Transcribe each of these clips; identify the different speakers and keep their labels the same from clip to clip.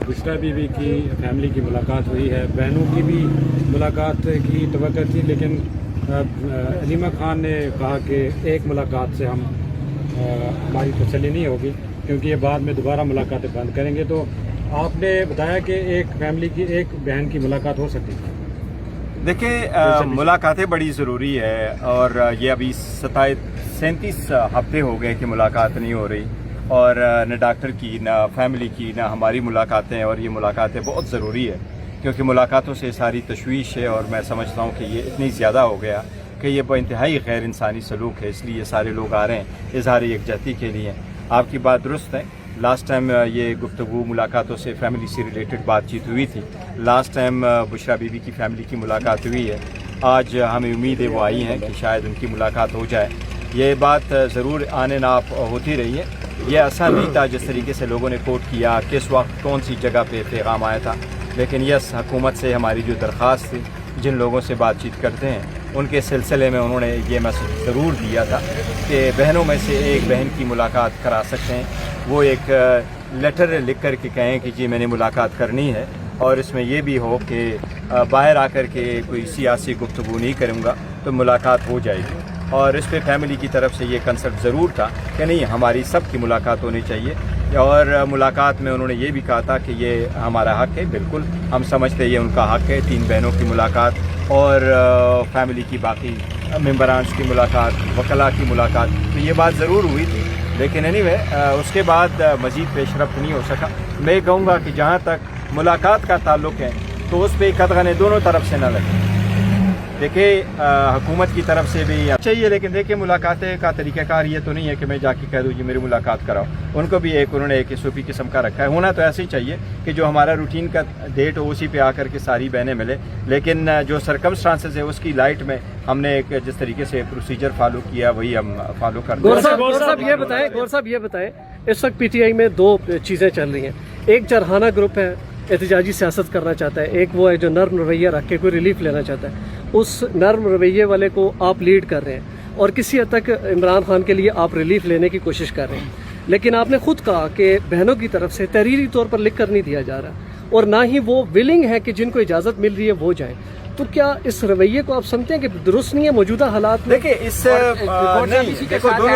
Speaker 1: बुशरा बीवी की फैमिली की मुलाकात हुई है, बहनों की भी मुलाकात की तवक्को थी, लेकिन अलीमा खान ने कहा कि एक मुलाकात से हमारी तसल्ली नहीं होगी, क्योंकि ये बाद में दोबारा मुलाकातें बंद करेंगे। तो आपने बताया कि एक फैमिली की एक बहन की मुलाकात हो सकती है।
Speaker 2: देखिए, मुलाकातें बड़ी ज़रूरी है, और ये अभी 37 हफ्ते हो गए कि मुलाकात नहीं हो रही, और न डॉक्टर की, न फैमिली की, न हमारी मुलाकातें, और ये मुलाकातें बहुत ज़रूरी है, क्योंकि मुलाकातों से सारी तशवीश है, और मैं समझता हूँ कि ये इतनी ज़्यादा हो गया कि ये इंतहाई गैर इंसानी सलूक है, इसलिए सारे लोग आ रहे हैं इजहार यकजहती के लिए। आपकी बात दुरुस्त है, लास्ट टाइम ये गुफ्तगू मुलाकातों से फैमिली से रिलेटेड बातचीत हुई थी। लास्ट टाइम बुशरा बीबी की फैमिली की मुलाकात हुई है। आज हमें उम्मीद है वो आई हैं कि शायद उनकी मुलाकात हो जाए। ये बात ज़रूर आने ना होती रही है। ये ऐसा नहीं था जिस तरीके से लोगों ने कोट किया, किस वक्त कौन सी जगह पे पैगाम आया था, लेकिन यस, हुकूमत से हमारी जो दरख्वास्त थी, जिन लोगों से बातचीत करते हैं उनके सिलसिले में उन्होंने ये मैसेज ज़रूर दिया था कि बहनों में से एक बहन की मुलाकात करा सकते हैं। वो एक लेटर लिख कर के कहें कि जी मैंने मुलाकात करनी है, और इसमें यह भी हो कि बाहर आकर के कोई सियासी गुफ्तगू नहीं करूँगा, तो मुलाकात हो जाएगी। और इस पे फैमिली की तरफ से ये कंसेप्ट ज़रूर था कि नहीं, हमारी सब की मुलाकात होनी चाहिए। और मुलाकात में उन्होंने ये भी कहा था कि ये हमारा हक़ है, बिल्कुल हम समझते हैं ये उनका हक़ है। 3 बहनों की मुलाकात और फैमिली की बाकी मेंबरान की मुलाकात, वकला की मुलाकात, तो ये बात ज़रूर हुई थी, लेकिन एनीवे उसके बाद मज़ीद पेशरफ्त नहीं हो सका। मैं कहूँगा कि जहाँ तक मुलाकात का ताल्लुक़ है तो उस पर कदगने दोनों तरफ से न लगे। देखिए, हुकूमत की तरफ से भी चाहिए, लेकिन देखिए मुलाकातें का तरीक़ाकार ये तो नहीं है कि मैं जाके कह दूँ जी मेरी मुलाकात कराओ। उनको भी उन्होंने एक सूफी किस्म का रखा है। होना तो ऐसे ही चाहिए कि जो हमारा रूटीन का डेट हो उसी पे आकर के सारी बहनें मिले, लेकिन जो सरकमस्टांसेस है उसकी लाइट में हमने एक जिस तरीके से प्रोसीजर फॉलो किया वही हम फॉलो करते हैं।
Speaker 3: गौर साहब ये बताएं, इस वक्त पीटीआई में 2 चीज़ें चल रही हैं। एक जरहाना ग्रुप है, एहतजाजी सियासत करना चाहता है, एक वो है जो नर्म रवैया रख के कोई रिलीफ लेना चाहता है। उस नर्म रवैये वाले को आप लीड कर रहे हैं, और किसी हद तक इमरान खान के लिए आप रिलीफ लेने की कोशिश कर रहे हैं, लेकिन आपने खुद कहा कि बहनों की तरफ से तहरीरी तौर पर लिख कर नहीं दिया जा रहा, और ना ही वो विलिंग है कि जिनको इजाज़त मिल रही है वो जाएं। तो क्या इस रवैये को आप समझते हैं कि दुरुस्त नहीं है मौजूदा हालात में?
Speaker 2: देखिए, इस दोनों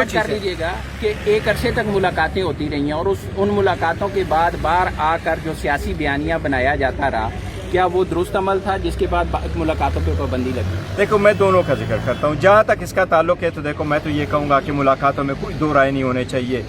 Speaker 4: कर लीजिएगा कि एक अरसे तक मुलाकातें होती रही हैं, और उन मुलाकातों के बाद बार आकर जो सियासी बयानियां बनाया जाता रहा, क्या वो दुरुस्त अमल था जिसके बाद मुलाकातों पर पाबंदी लगी?
Speaker 2: देखो, मैं दोनों का जिक्र करता हूँ। जहाँ तक इसका ताल्लुक है तो देखो, मैं तो ये कहूँगा कि मुलाकातों में कोई दो राय नहीं होने चाहिए।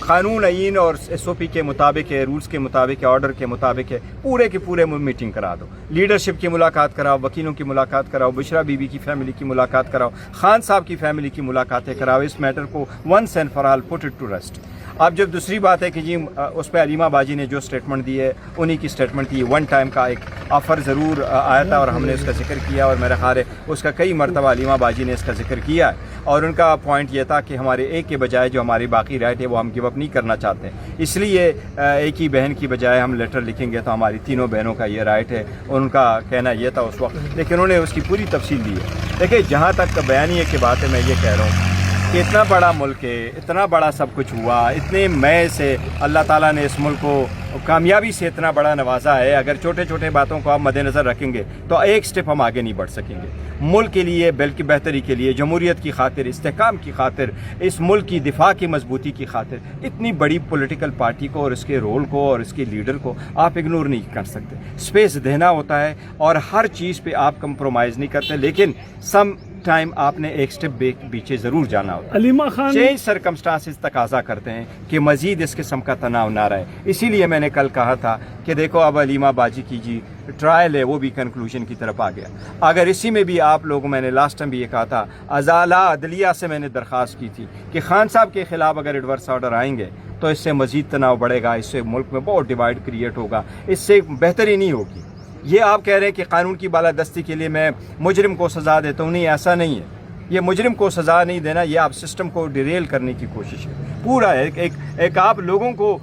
Speaker 2: कानून आईन और SOP के मुताबिक है, रूल्स के मुताबिक है, ऑर्डर के मुताबिक है, पूरे के पूरे मीटिंग करा दो। लीडरशिप की मुलाकात कराओ, वकीलों की मुलाकात कराओ, बुशरा बीबी की फैमिली की मुलाकात कराओ, खान साहब की फैमिली की मुलाकातें कराओ। इस मैटर को once and for all put it to rest. अब जब दूसरी बात है कि जी उस पर अलीमा बाजी ने जो स्टेटमेंट दी है उन्हीं की स्टेटमेंट थी। 1 टाइम का एक ऑफ़र ज़रूर आया था और हमने उसका जिक्र किया, और मेरा ख्याल है उसका कई मरतबा अलीमा बाजी ने इसका जिक्र किया है, और उनका पॉइंट ये था कि हमारे एक के बजाय जो हमारी बाकी राइट है वो हम गिव अप नहीं करना चाहते हैं, इसलिए एक ही बहन की बजाय हम लेटर लिखेंगे तो हमारी तीनों बहनों का ये राइट है। उनका कहना ये था उस वक्त, लेकिन उन्होंने उसकी पूरी तफसील दी है। देखिए, जहाँ तक बयानिए की बात है, मैं ये कह रहा हूँ कि इतना बड़ा मुल्क है, इतना बड़ा सब कुछ हुआ, इतने मई से अल्लाह ताला ने इस मुल्क को कामयाबी से इतना बड़ा नवाजा है। अगर छोटे छोटे बातों को आप मद्देनज़र रखेंगे तो एक स्टेप हम आगे नहीं बढ़ सकेंगे। मुल्क के लिए, बल्कि बेहतरी के लिए, जमहूरियत की खातिर, इस्तेहकाम की खातिर, इस मुल्क की दिफा की मजबूती की खातिर इतनी बड़ी पॉलिटिकल पार्टी को और इसके रोल को और इसके लीडर को आप इग्नोर नहीं कर सकते। स्पेस देना होता है, और हर चीज़ पे आप कंप्रोमाइज़ नहीं करते, लेकिन सम टाइम आपने एक स्टेप पीछे ज़रूर जाना होता है।
Speaker 3: अलीमा खान
Speaker 2: चेंज सर्कमस्टांसेस तकाजा करते हैं कि मज़ीद इस किस्म का तनाव ना रहे। इसीलिए मैंने कल कहा था कि देखो, अब अलीमा बाजी की जी ट्रायल है वो भी कंक्लूजन की तरफ आ गया। अगर इसी में भी आप लोग, मैंने लास्ट टाइम भी ये कहा था, अजाला अदलिया से मैंने दरख्वास्त की थी कि खान साहब के ख़िलाफ़ अगर एडवर्स ऑर्डर आएंगे तो इससे मज़ीद तनाव बढ़ेगा, इससे मुल्क में बहुत डिवाइड क्रिएट होगा, इससे बेहतरी नहीं होगी। ये आप कह रहे हैं कि कानून की बालादस्ती के लिए मैं मुजरिम को सज़ा देता हूँ, नहीं, ऐसा नहीं है। ये मुजरिम को सज़ा नहीं देना, ये आप सिस्टम को डिरेल करने की कोशिश है पूरा। एक आप लोगों को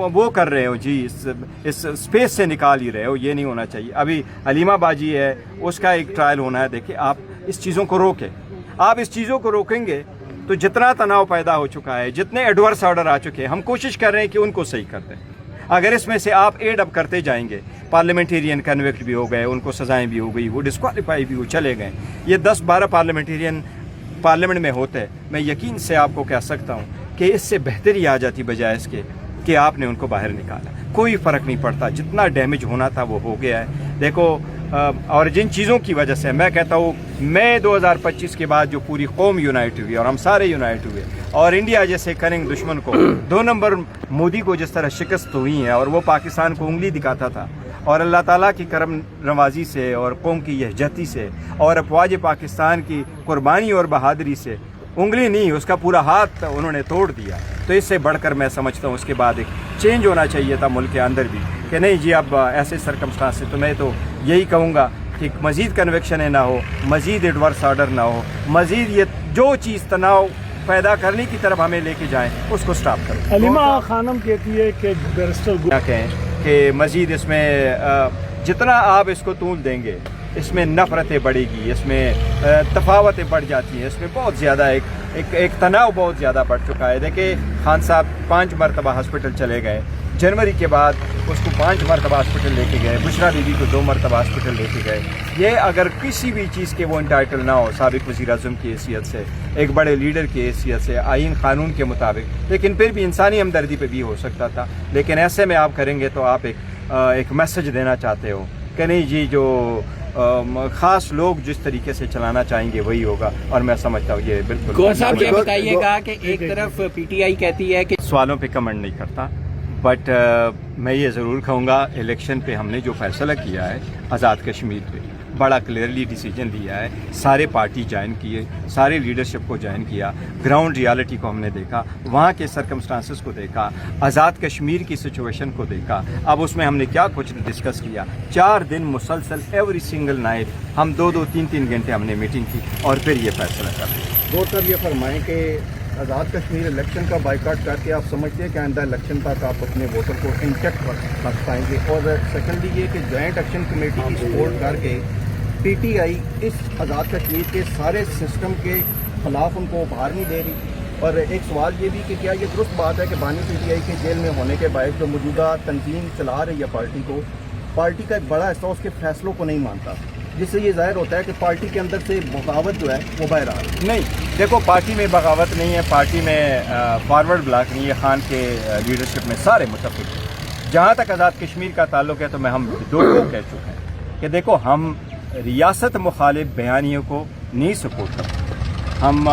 Speaker 2: वो कर रहे हो जी, इस स्पेस से निकाल ही रहे हो, ये नहीं होना चाहिए। अभी अलीमा बाजी है, उसका एक ट्रायल होना है। देखिए, आप इस चीज़ों को रोकें। आप इस चीज़ों को रोकेंगे तो जितना तनाव पैदा हो चुका है, जितने एडवर्स ऑर्डर आ चुके हैं, हम कोशिश कर रहे हैं कि उनको सही कर दें। अगर इसमें से आप एड अप करते जाएंगे, पार्लियामेंटेरियन कन्विक्ट भी हो गए, उनको सजाएं भी हो गई, वो डिस्क्वालीफाई भी हो चले गए, ये 10-12 पार्लियामेंटेरियन पार्लियामेंट में होते, मैं यकीन से आपको कह सकता हूँ कि इससे बेहतरी आ जाती बजाय इसके कि आपने उनको बाहर निकाला। कोई फ़र्क नहीं पड़ता, जितना डैमेज होना था वो हो गया है। देखो और जिन चीज़ों की वजह से मैं कहता हूँ, मई 2025 के बाद जो पूरी कौम यूनाइट हुई और हम सारे यूनाइट हुए, और इंडिया जैसे करेंगे दुश्मन को 2 नंबर मोदी को जिस तरह शिकस्त हुई है और वो पाकिस्तान को उंगली दिखाता था, और अल्लाह ताला की करम नवाजी से और कौम की यहजती से और अफवाज पाकिस्तान की कुर्बानी और बहादुरी से उंगली नहीं, उसका पूरा हाथ उन्होंने तोड़ दिया। तो इससे बढ़कर मैं समझता हूँ उसके बाद एक चेंज होना चाहिए था मुल्क के अंदर भी, कि नहीं जी अब ऐसे सरकमस्टांस से, तो मैं तो यही कहूँगा कि मज़ीद कन्वेक्शन ना हो, मज़ीद एडवर्स ऑर्डर ना हो, मज़ीद ये जो चीज़ तनाव पैदा करने की तरफ हमें लेके जाएं उसको स्टॉप करें।
Speaker 5: हलीमा खानम कहती है कि बैरिस्टर
Speaker 2: क्या कहें कि मज़ीद इसमें जितना आप इसको तूल देंगे इसमें नफ़रतें बढ़ेगी, इसमें तफावतें बढ़ जाती हैं, इसमें बहुत ज़्यादा एक तनाव बहुत ज़्यादा बढ़ चुका है। देखिए खान साहब 5 मरतबा हॉस्पिटल चले गए, जनवरी के बाद उसको 5 मरतबा हॉस्पिटल लेके गए, बुशरा बीबी को 2 मरतबा हॉस्पिटल लेके गए। ये अगर किसी भी चीज़ के वो इंटाइटल ना हो, साबिक़ वज़ीर-ए-आज़म की हैसियत से, एक बड़े लीडर की हैसियत से, आइन कानून के मुताबिक, लेकिन फिर भी इंसानी हमदर्दी पे भी हो सकता था। लेकिन ऐसे में आप करेंगे तो आप एक मैसेज देना चाहते हो कि नहीं जी, जो ख़ास लोग जिस तरीके से चलाना चाहेंगे वही होगा, और मैं समझता हूँ ये बिल्कुल।
Speaker 4: गौर साहब ये बताइएगा कि एक तरफ पीटीआई कहती है कि
Speaker 2: सवालों पे कमेंट नहीं करता, बट मैं ये ज़रूर कहूँगा इलेक्शन पे हमने जो फैसला किया है आज़ाद कश्मीर पे, बड़ा क्लियरली डिसीजन लिया है, सारे पार्टी ज्वाइन किए, सारे लीडरशिप को ज्वाइन किया, ग्राउंड रियलिटी को हमने देखा, वहाँ के सर्कमस्टांसेस को देखा, आज़ाद कश्मीर की सिचुएशन को देखा। अब उसमें हमने क्या कुछ डिस्कस किया, 4 दिन मुसलसल एवरी सिंगल नाइट हम 2-2, 3-3 घंटे हमने मीटिंग की और फिर ये फैसला कर।
Speaker 6: गौर साहब ये फरमाएँ कि आज़ाद कश्मीर इलेक्शन का बाइकाट करके आप समझते हैं कि आइंदा इलेक्शन तक आप अपने वोटर को इंटेक्ट रख पाएंगे? और सेकेंडली ये कि जॉइंट एक्शन कमेटी की सपोर्ट करके पीटीआई इस आज़ाद कश्मीर के सारे सिस्टम के खिलाफ उनको बाहर नहीं दे रही। और एक सवाल ये भी कि क्या ये दुरुस्त बात है कि बानी पीटीआई के जेल में होने के बाद जो मौजूदा तंजीम चला रही है पार्टी का एक बड़ा हिस्सा उसके फैसलों को नहीं मानता, जिससे ये जाहिर होता है कि पार्टी के अंदर से बगावत जो है वो बाहर आ रही है?
Speaker 2: नहीं, देखो पार्टी में बगावत नहीं है, पार्टी में फॉरवर्ड ब्लॉक नहीं है, खान के लीडरशिप में सारे मुतफिक हैं। जहाँ तक आज़ाद कश्मीर का ताल्लुक है तो मैं हम दो कह चुके हैं कि देखो हम रियासत मुखालिफ बयानियों को नहीं सपोर्ट करते, हम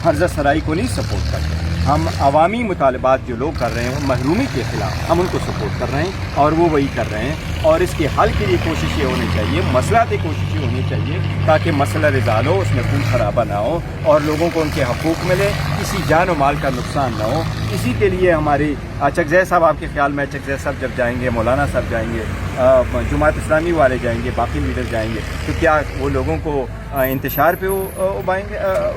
Speaker 2: हर्जा सराई को नहीं सपोर्ट करते, हम अवामी मुतालबात जो लोग कर रहे हैं महरूमी के ख़िलाफ़ हम उनको सपोर्ट कर रहे हैं और वो वही कर रहे हैं। और इसके हल के लिए कोशिशें होनी चाहिए, मसलाती कोशिशें होनी चाहिए ताकि मसला रिज़ाल हो, उसमें खून खराबा ना हो और लोगों को उनके हकूक़ मिले, किसी जान और माल का नुकसान ना हो। इसी के लिए हमारी चकजै साहब, आपके ख्याल में चकजै साहब जब जाएंगे, मौलाना साहब जाएंगे, जमात इस्लामी वाले जाएंगे, बाकी लीडर जाएंगे, तो क्या वो लोगों को इंतशार पे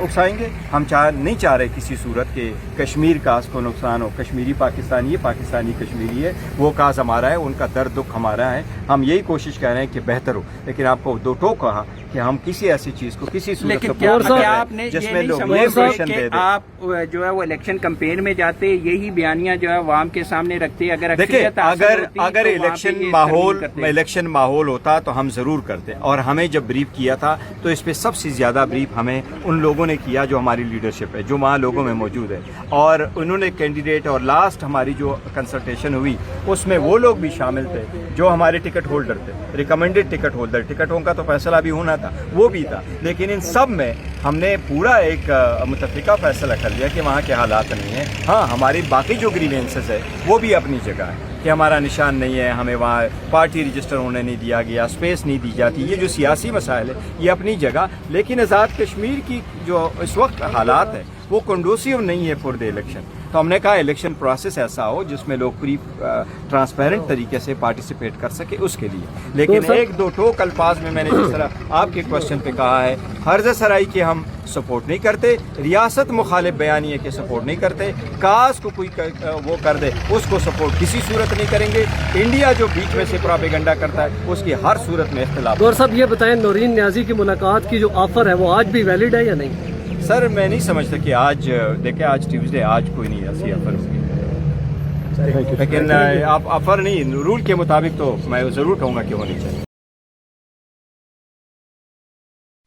Speaker 2: उकसाएंगे? हम नहीं चाह रहे किसी सूरत के कश्मीर काज को नुकसान हो। कश्मीरी पाकिस्तानी है, पाकिस्तानी कश्मीरी है, वो काज हमारा है, उनका दर्द दुख हमारा है। हम यही कोशिश कर रहे हैं कि बेहतर हो। लेकिन आपको दो टोक कहा कि हम किसी ऐसी चीज़ को किसी सूरत
Speaker 4: लेकिन
Speaker 2: को
Speaker 4: क्या
Speaker 2: सपोर्ट कर
Speaker 4: आपने
Speaker 2: जिसमें
Speaker 4: ये
Speaker 2: लोग
Speaker 4: नहीं समझ
Speaker 2: दे
Speaker 4: कि
Speaker 2: दें।
Speaker 4: आप जो है वो इलेक्शन कैंपेन में जाते यही बयानियां जो है आवाम के सामने रखते, अगर
Speaker 2: देखिए अगर
Speaker 4: तो
Speaker 2: इलेक्शन माहौल होता तो हम ज़रूर करते। और हमें जब ब्रीफ किया था तो इस पे सबसे ज़्यादा ब्रीफ हमें उन लोगों ने किया जो हमारी लीडरशिप है, जो वहाँ लोगों में मौजूद है, और उन्होंने कैंडिडेट और लास्ट हमारी जो कंसल्टेशन हुई उसमें वो लोग भी शामिल थे जो हमारे टिकट होल्डर थे, रिकमेंडेड टिकट होल्डर। टिकटों का तो फैसला भी होना था, वो भी था, लेकिन इन सब में हमने पूरा एक मुतफ़िका फैसला कर लिया कि वहाँ के हालात नहीं है। हाँ, हमारी बाकी जो ग्रीवेंसेस है वो भी अपनी जगह है कि हमारा निशान नहीं है, हमें वहाँ पार्टी रजिस्टर होने नहीं दिया गया, स्पेस नहीं दी जाती, ये जो सियासी मसाइल है ये अपनी जगह। लेकिन आज़ाद कश्मीर की जो इस वक्त हालात है वो कंडूसिव नहीं है फॉर द इलेक्शन। तो हमने कहा इलेक्शन प्रोसेस ऐसा हो जिसमें लोग पूरी ट्रांसपेरेंट तरीके से पार्टिसिपेट कर सके, उसके लिए। लेकिन एक दो टोक अल्फाज में मैंने जिस तरह आपके क्वेश्चन पे कहा है, हर्जा सराई के हम सपोर्ट नहीं करते, रियासत मुखालिफ बयानिए के सपोर्ट नहीं करते, काज को कोई वो कर दे उसको सपोर्ट किसी सूरत नहीं करेंगे। इंडिया जो बीच में से प्रोपेगेंडा करता है उसकी हर सूरत में इख्तिलाफ।
Speaker 3: गौर साहब ये बताएं, नौरीन न्याजी की मुलाकात की जो ऑफर है वो आज भी वैलिड है या नहीं?
Speaker 2: सर मैं नहीं समझता कि आज देखिए आज ट्यूसडे, आज कोई नहीं ऐसी ऑफर होगी। لیکن آپ آفر نہیں, رول کے مطابق تو میں ضرور کہوں گا کہ ہونی چاہیے.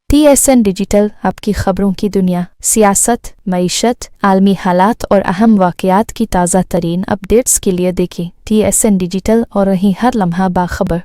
Speaker 7: TSN ڈیجیٹل آپ کی خبروں کی دنیا, سیاست, معیشت, عالمی حالات اور اہم واقعات کی تازہ ترین اپڈیٹس کے لیے دیکھیں TSN ڈیجیٹل اور رہیں ہر لمحہ باخبر.